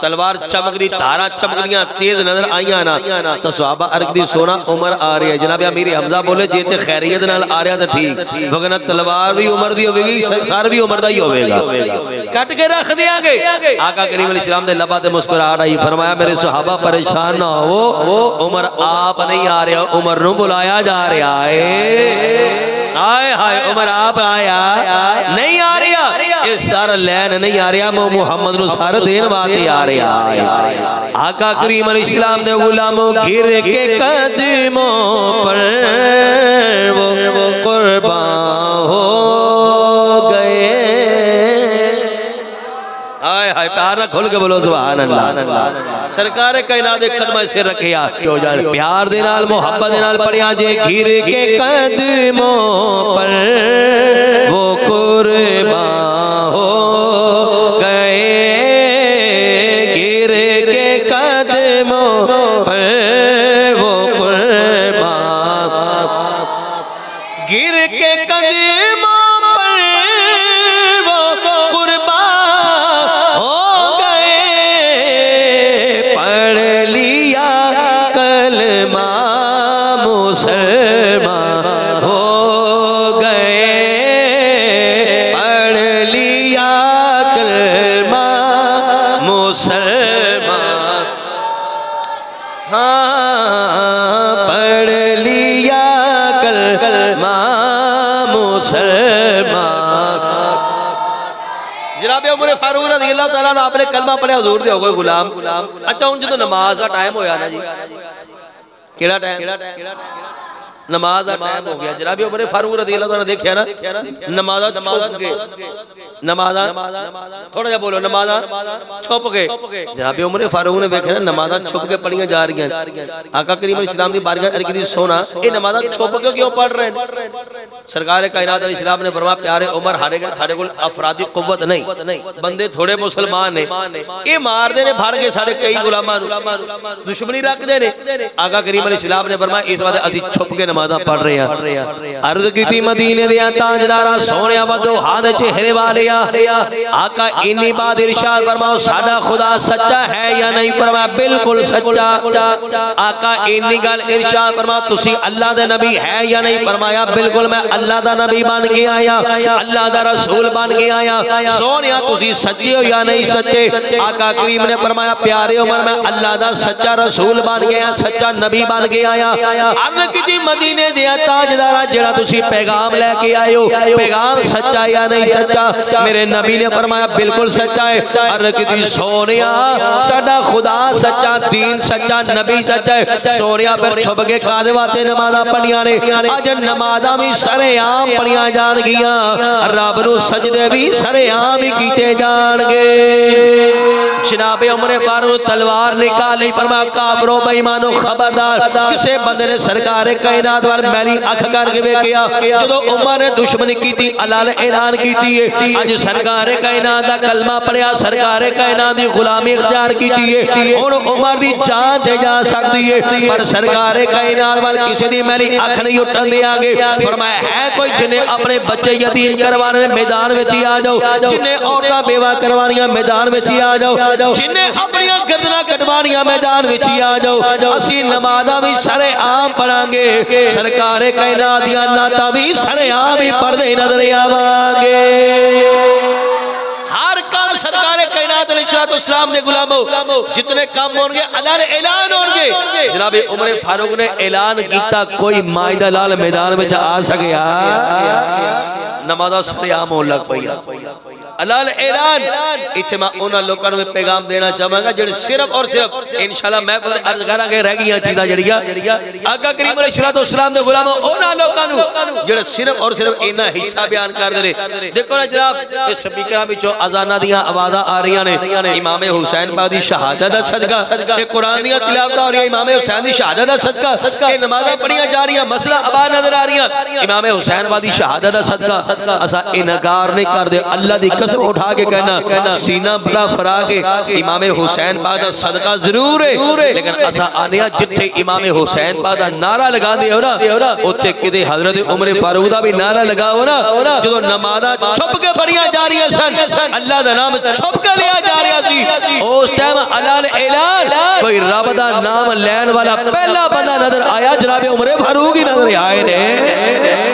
तलवार चमकदी, धारा चमकदियां तेज नजर आईयां ना तो सहाबा अर्ग दी सोना उमर आ रही है। जनाब अमीर हमजा बोले जे ते खैरियत नाल आ रहा तो ठीक, वरना तलवार भी उमर दी होगी, सर भी उमर दा ही होगा, कट के रख दियागे। आका करीम अलैहिस्सलाम दे लबा ते मुस्कुराहट आई, फरमाया मेरे सहाबा परेशान ना हो, उमर आप नहीं आ रहा, उमर नु बुलाया जा रहा है। हाय हाय उमर आप आया नहीं आ रहा, ये सर लैन नहीं आ रहा, मुहम्मद नु सर देन वास्ते आ रहा है। आका करीम अलैहिस्सलाम दे गुलामों गिर के कदमों पर वो कुर्बान हो गए। हाय हाय प्यार ना खोल के बोलो सुभान अल्लाह। सरकार कायनात दे कदम से रखिया प्यार दे नाल मोहब्बत दे नाल पढ़िया जे गिर के कदमों पर वो कुर्बान हो गए, गिर के कदमों पर वो कुर्बान, गिर के कदमों फारूक रज़ी अल्लाह तआला आपने कलमा पढ़िया हुजूर दे हो गए गुलाम। अच्छा उन जो नमाज का टाइम होया ना जी, केड़ा टाइम, नमाज का टाइम हो गया। जनाब उमर फारूक रज़ी अल्लाह तआला देखिया ना नमाज़ थोड़ा जा बोलो नमाज छुप गए। जनाब उमर फारूक ने देखा ना नमाज़ छुप के पढ़िया जा रही हैं। आका करीम अलैहिस्सलाम की बारगाह अर्ज़ की सोना ये नमाज़ छुप के क्यों पढ़ रहे हैं? सरकार कायनात अलैहिस्सलाम ने फरमाया प्यारे उमर हारे गए, साडे कोल अफरादी कुव्वत नहीं, बंदे थोड़े मुसलमान ने, ये मारदे ने फाड़ के साडे कई गुलामां दुश्मनी रखदे ने। आका करीम अलैहिस्सलाम ने फरमाया इस वास्ते असि छुप के नमाज़ पढ़ रहे हैं। अर्ज़ कीती मदीने दे ताजदारा सोहणिया वदो हाथ चेहरे वालिया, आका इन्नी बात इरशाद फरमाओ साडा खुदा सच्चा है या नहीं? फरमाया बिल्कुल सच्चा। आका इन्नी गल इरशाद फरमाओ तुसी अल्लाह दे नबी है या नहीं? फरमाया बिल्कुल मैं अल्लाह दा नबी बन के आया, अल्लाह दा रसूल बन के आया। सोनिया तुसी सच्चे हो या नहीं सच्चे? आका करीम ने फरमाया प्यारे उमर मैं अल्लाह दा सच्चा रसूल बन गया, सच्चा नबी बन के आया। अर्ज़ कीती मदीने दे ताजदारा जेड़ा तुसी पैगाम लेके आए हो पैगाम सच्चा या नहीं सच्चा? मेरे नबी ने फरमाया बिल्कुल सच्चा है। अर्ज़ कीती सोनिया साडा खुदा सच्चा, दीन सच्चा, नबी सच्चा है। सोनिया फिर छुप के कादे वास्ते नमाज़ां पढ़ियां ने, अज नमाज़ां भी सरेआम पढ़ियां जाणगियां, रब नूं सजदे भी सरेआम ही कीते जाणगे। जनाबे उमर फारूक तलवार निकाली, फरमाया काफरो बेईमानो खबरदार, किसे बंदे ने सरकार कायनात वाल मेरी अख करके वेखिया जदों उमर ने दुश्मनी कीती अलाल ऐलान कीती है। अज सरकार कायनात दा कलमा पढ़िया, सरकार कायनात दी गुलामी इख्तियार कीती है। हुण उमर दी जान ते जा सकदी है पर सरकार कायनात वाल किसी दी मेरी अख नहीं उठन देंगे। फरमाया है कोई जिन्हें अपने बच्चे यतीम करवाने मैदान में ही आ जाओ, जिन्हें औरतां बेवा करवानियां मैदान में ही आ जाओ, जिन्हें अपनी गर्दना कटवानियां मैदान में ही आ जाओ। असी नमाज़ां भी सरेआम पढ़ांगे, सरकार कायनात दियां नातां भी सरेआम ही पढ़दे नजर आवांगे। हर काम सरकार कायनात अलैहिस्सलाम दे गुलामों जितने काम होंगे अल्लाह ने ऐलान होंगे। जनाब उमर फारूक ने ऐलान किया कोई मायदा लाल मैदान में आ सकिया, नमाज़ सरेआम होने लग पई। अल्लाह ऐलान इत्थे मैं उन्हां लोकां नूं पैगाम देना चाहांगा जेड़े सिर्फ और सिर्फ इंशाअल्लाह मैं अर्ज करांगे रह गईयां चीज़ां जड़ियां आका करीम अलैहिस्सलाम दे गुलामों उन्हां लोकां नूं जेड़े सिर्फ और सिर्फ इन्ना हिस्सा बयान करदे ने। देखो ना जनाब इस स्पीकरां विचों अज़ानां दीयां आवाज़ां आ रहीआं ने, इमाम हुसैन पाक दी शहादत दा सदका, ये कुरान दीयां तिलावतां हो रहीआं इमाम हुसैन दी शहादत दा सदका, ये नमाज़ां पढ़ियां जा रहीआं, मसला आबाद नजर आ रहीआं इमाम हुसैन पाक दी शहादत दा सदका। असां इनकार नहीं करदे, अल्लाह दी कसम उठा के कहना सीना बड़ा फरा के इमाम हुसैन पाक दा सदका जरूर है, लेकिन असा आने जिथे इमाम हुसैन पाक दा नारा लगा दे हो ना उत्थे किते हजरत उमर फारूक दा भी नारा लगाओ ना। जो नमाज़ां छुप के पढ़ियां जा रही सन, अल्लाह दा नाम छुप के लिया जा रहा सी, उस टाइम अलाल ऐलान कोई रब दा नाम लैन वाला पहला बंदा नजर आया, जनाब उमर फारूक ही नजर आए ने।